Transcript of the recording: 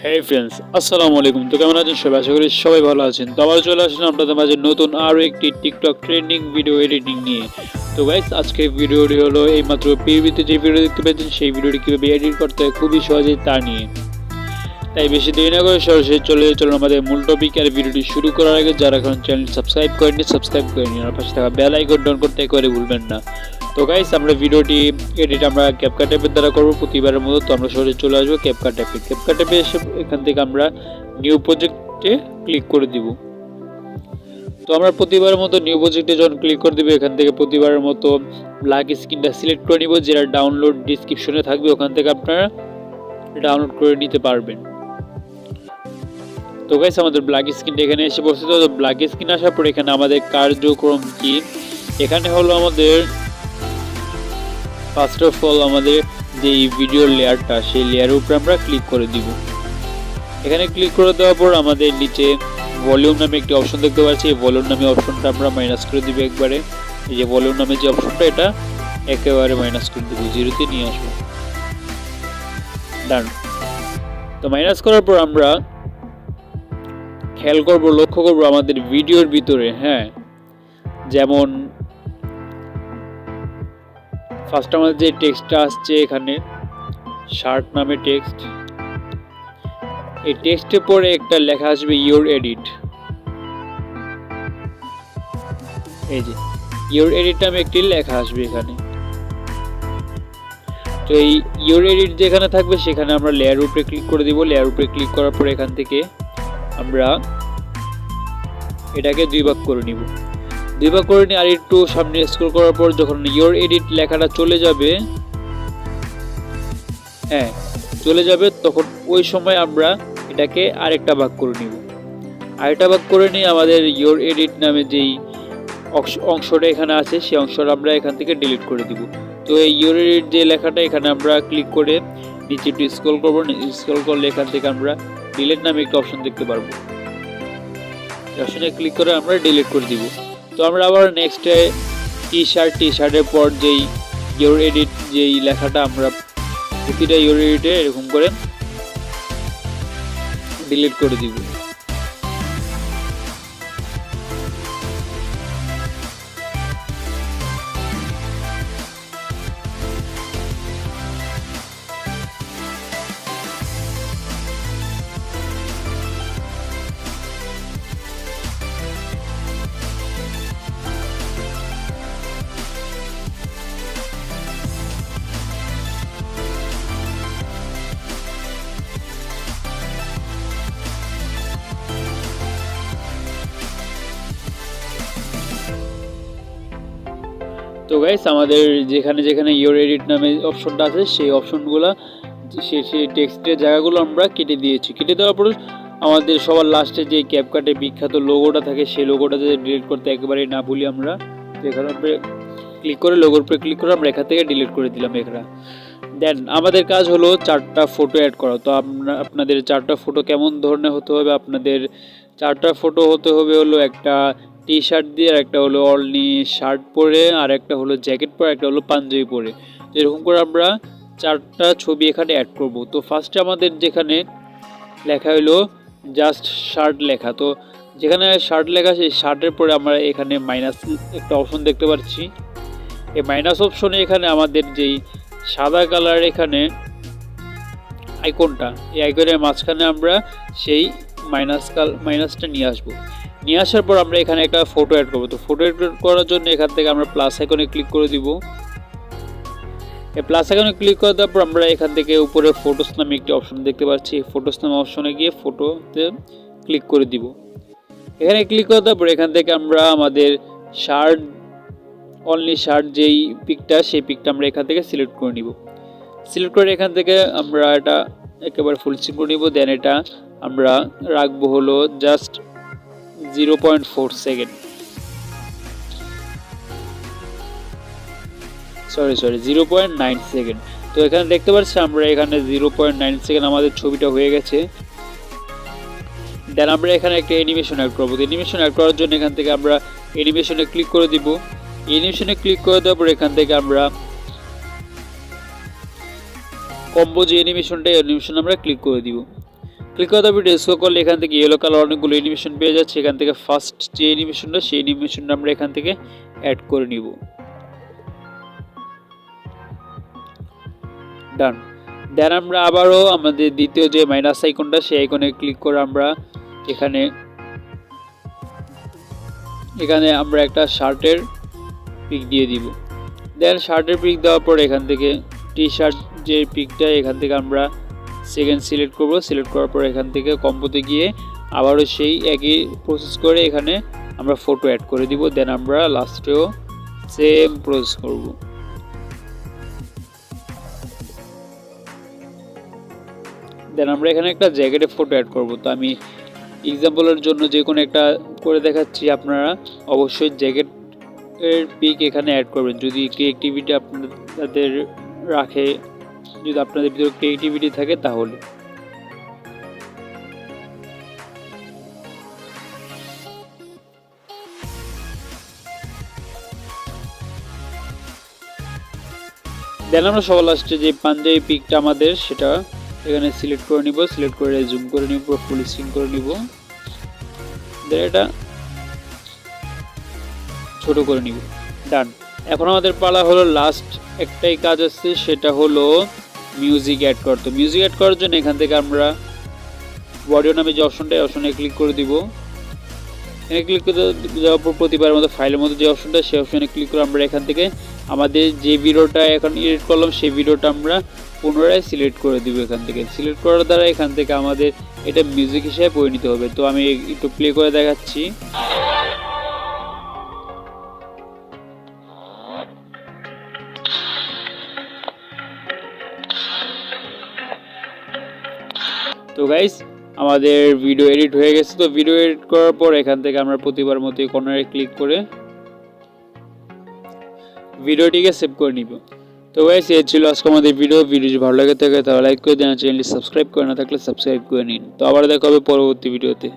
Hey friends, আসসালামু আলাইকুম। তো কেমন আছেন সবাই? আশা করি সবাই ভালো আছেন। তো আবার চলে আসলাম আপনাদের মাঝে নতুন আরো একটি টিকটক ট্রেন্ডিং ভিডিও এডিটিং নিয়ে। তো গাইস, আজকের ভিডিওটি হলো এইমাত্র পিভিতে যে ভিডিও দেখতে পাচ্ছেন সেই ভিডিওটি কিভাবে এডিট করতে হয় খুবই সহজেই তা নিয়ে। তাই বেশি দেরি না করে সরাসরি চলুন আমাদের মূল টপিক। আর ভিডিওটি শুরু করার আগে যারা এখন চ্যানেল সাবস্ক্রাইব করেননি সাবস্ক্রাইব করে নিন, আর পাশে থাকা বেল আইকন অন করতে একেবারে ভুলবেন না। তো গাইস, আমরা ভিডিওটি এডিট আমরা ক্যাপকাট অ্যাপের দ্বারা করবো প্রতিবারের মতো। তো আমরা সরাসরি চলে আসবো ক্যাপকাট অ্যাপে। ক্যাপকাট অ্যাপে এসে এখান থেকে আমরা নিউ প্রজেক্টে ক্লিক করে দিব। তো আমরা প্রতিবারের মতো নিউ প্রজেক্টে যখন ক্লিক করে দিব, এখান থেকে প্রতিবারের মতো ব্ল্যাক স্ক্রিনটা সিলেক্ট করে নিব, যেটা ডাউনলোড ডিসক্রিপশনে থাকবে, ওখান থেকে আপনারা ডাউনলোড করে নিতে পারবেন। তো গাইস, আমাদের ব্ল্যাক স্ক্রিনটা এখানে এসে পড়ছে। তো ব্ল্যাক স্ক্রিন আসার পর এখানে আমাদের কার্যক্রম কি, এখানে হলো আমাদের ফার্স্ট অফ অল আমাদের যে ভিডিও লেয়ারটা সেই লেয়ারের উপরে আমরা ক্লিক করে দিব। এখানে ক্লিক করে দেওয়ার পর আমাদের নিচে ভলিউম নামে একটি অপশন দেখতে পাচ্ছি। এই ভলিউম নামে অপশনটা আমরা মাইনাস করে দিব একবারে। এই যে ভলিউম নামে যে অপশনটা, এটা একেবারে মাইনাস করে দিব, জিরোতে নিয়ে আসবো। ডান। তো মাইনাস করার পর আমরা খেয়াল করবো, লক্ষ্য করবো আমাদের ভিডিওর ভিতরে, যেমন ফার্স্ট আমাদের যে টেক্সটটা আসছে এখানে শার্ট নামে টেক্সট, এই টেক্সটের পরে একটা লেখা আসবে ইওর এডিট। এই যে ইওর এডিট নামে একটি লেখা আসবে এখানে। তো এই ইওর এডিট যেখানে থাকবে সেখানে আমরা লেয়ার উপরে ক্লিক করে দিব। লেয়ার উপরে ক্লিক করার পর এখান থেকে আমরা এটাকে দুই ভাগ করে নিব। দুই ভাগ করে নিয়ে আর একটু সামনে স্ক্রল করার পর যখন ইওর এডিট লেখাটা চলে যাবে, তখন ওই সময় আমরা এটাকে আরেকটা ভাগ করে নিব। আরেকটা ভাগ করে নিয়ে আমাদের ইওর এডিট নামে যেই অংশটা এখানে আছে সেই অংশটা আমরা এখান থেকে ডিলিট করে দিব। তো এই ইওর এডিট যে লেখাটা এখানে আমরা ক্লিক করে নিচে একটু স্ক্রল করবো। স্ক্রল করলে এখান থেকে আমরা ডিলিট নামে একটা অপশন দেখতে পারবো। অপশনে ক্লিক করে আমরা ডিলিট করে দিব। তো আমরা আবার নেক্সটে টি শার্টের পর যেই ইওর এডিট যেই লেখাটা আমরা প্রতিটা ইওর এডিটে এরকম করে ডিলিট করে দিব। তো গাইস, আমাদের যেখানে যেখানে ইওর এডিট নামে অপশনটা আছে সেই অপশনগুলো সেই টেক্সটের জায়গাগুলো আমরা কেটে দিয়েছি। কেটে দেওয়ার পর আমাদের সবার লাস্টে যে ক্যাপকাটে বিখ্যাত লোগোটা থাকে সেই লোগোটা যদি ডিলিট করতে একেবারেই না ভুলি আমরা, এখানে ক্লিক করে লোগোর উপরে ক্লিক করে আমরা এখান থেকে ডিলিট করে দিলাম এখানে। দেন আমাদের কাজ হলো 4টা ফটো অ্যাড করা। তো আপনাদের 4টা ফটো কেমন ধরনের হতে হবে? আপনাদের 4টা ফটো হতে হবে হলো একটা টি শার্ট দিয়ে, আর একটা হলো অনলি শার্ট পরে, আর একটা হলো জ্যাকেট পরে, একটা হলো পাঞ্জাবি পরে। এরকম করে আমরা 4টা ছবি এখানে অ্যাড করব। তো ফার্স্টে আমাদের যেখানে লেখা হলো জাস্ট শার্ট লেখা, তো যেখানে শার্ট লেখা সেই শার্টের পরে আমরা এখানে মাইনাস একটা অপশন দেখতে পাচ্ছি। এই মাইনাস অপশনে এখানে আমাদের যেই সাদা কালার এখানে আইকনটা, এই আইকনের মাঝখানে আমরা সেই মাইনাসটা নিয়ে আসবো। নিয়ে আসার পর আমরা এখানে একটা ফটো অ্যাড করবো। তো ফটো অ্যাড করার জন্য এখান থেকে আমরা প্লাস আইকনে ক্লিক করে দিব। এই প্লাস আইকনে ক্লিক করে দেওয়ার পর আমরা এখান থেকে উপরে ফটোস নামে একটি অপশন দেখতে পাচ্ছি। ফটোস নামে অপশনে গিয়ে ফটোতে ক্লিক করে দিব। এখানে ক্লিক করে দেওয়ার পর এখান থেকে আমরা আমাদের অনলি শার্ট যেই পিকটা সেই পিকটা আমরা এখান থেকে সিলেক্ট করে নিব। সিলেক্ট করে এখান থেকে আমরা এটা একেবারে ফুল স্ক্রিন করে নিব। দেন এটা আমরা রাখবো হলো জাস্ট 0.4 সেকেন্ড, সরি 0.9 সেকেন্ড। তো এখানে দেখতে পাচ্ছি আমরা এখানে 0.9 সেকেন্ড আমাদের ছবিটা হয়ে গেছে। দেন আমরা এখানে একটা অ্যানিমেশন অ্যাড করবো। অ্যানিমেশন অ্যাড করার জন্য এখান থেকে আমরা অ্যানিমেশনে ক্লিক করে দিব। অ্যানিমেশনে ক্লিক করে দেওয়ার পর এখান থেকে আমরা কম্বো যে অ্যানিমেশনটা, অ্যানিমেশন আমরা ক্লিক করে দিব। ক্লিক করার পর ভিডিও স্ক্রল করলে এখান থেকে ইয়েলো কালার অনেকগুলো অ্যানিমেশন পেয়ে যাচ্ছে। এখান থেকে ফার্স্ট যে অ্যানিমেশনটা সেই অ্যানিমেশনটা আমরা এখান থেকে অ্যাড করে নিব। ডান। দেন আমরা আবারও আমাদের দ্বিতীয় যে মাইনাস আইকনটা সেই আইকনে ক্লিক করে আমরা এখানে আমরা একটা শার্টের পিক দিয়ে দিব। দেন শার্টের পিক দেওয়ার পর এখান থেকে টি শার্ট যে পিকটা এখান থেকে আমরা সেকেন্ড সিলেক্ট করব। সিলেক্ট করার পর এখান থেকে কম্পোতে গিয়ে আবারও সেই একই প্রসেস করে এখানে আমরা ফটো অ্যাড করে দিব। দেন আমরা লাস্টেও সেম প্রসেস করব। দেন আমরা এখানে একটা জ্যাকেটের ফটো অ্যাড করব। তো আমি এক্সাম্পলের জন্য যে কোনো একটা করে দেখাচ্ছি, আপনারা অবশ্যই জ্যাকেটের পিক এখানে অ্যাড করবেন যদি ক্রিয়েটিভিটি আপনাদের রাখে, যদি আপনাদের ভিতরে ক্রিয়েটিভিটি থাকে তাহলে। দেন আমরা সবার লাস্টে যে পাঞ্জাবি পিকটা আমাদের সেটা এখানে সিলেক্ট করে নিব। সিলেক্ট করে জুম করে নিব, ফুল স্ক্রিন করে নিব। দেন এটা ছোট করে নিব। ডান। এখন আমাদের পালা হলো লাস্ট একটাই কাজ আছে, সেটা হলো মিউজিক অ্যাড করতে। মিউজিক অ্যাড করার জন্য এখান থেকে আমরা অডিও নামে যে অপশনটা অপশনে ক্লিক করে দিব। এখানে ক্লিক করে দেওয়ার পর প্রতিবার মতো ফাইলের মধ্যে যে অপশনটা সেই অপশনে ক্লিক করে আমরা এখান থেকে আমাদের যে ভিডিওটা এখন এডিট করলাম সেই ভিডিওটা আমরা পুনরায় সিলেক্ট করে দিব। এখান থেকে সিলেক্ট করার দ্বারা এখান থেকে আমাদের এটা মিউজিক হিসেবে পরিণত হবে। তো আমি একটু প্লে করে দেখাচ্ছি। তো গাইস আমাদের ভিডিও এডিট হয়ে গেছে। তো ভিডিও এডিট করার পর এখান থেকে আমরা প্রতিবার মতো কর্নারে ক্লিক করে ভিডিওটিকে সেভ করে নিব। তো গাইস এই ছিল আজকে আমাদের ভিডিও। যদি ভালো লাগে থাকে তাহলে লাইক করে দিন, চ্যানেলটি সাবস্ক্রাইব করে না থাকলে সাবস্ক্রাইব করে নিন। তো আবার দেখা হবে পরবর্তী ভিডিওতে।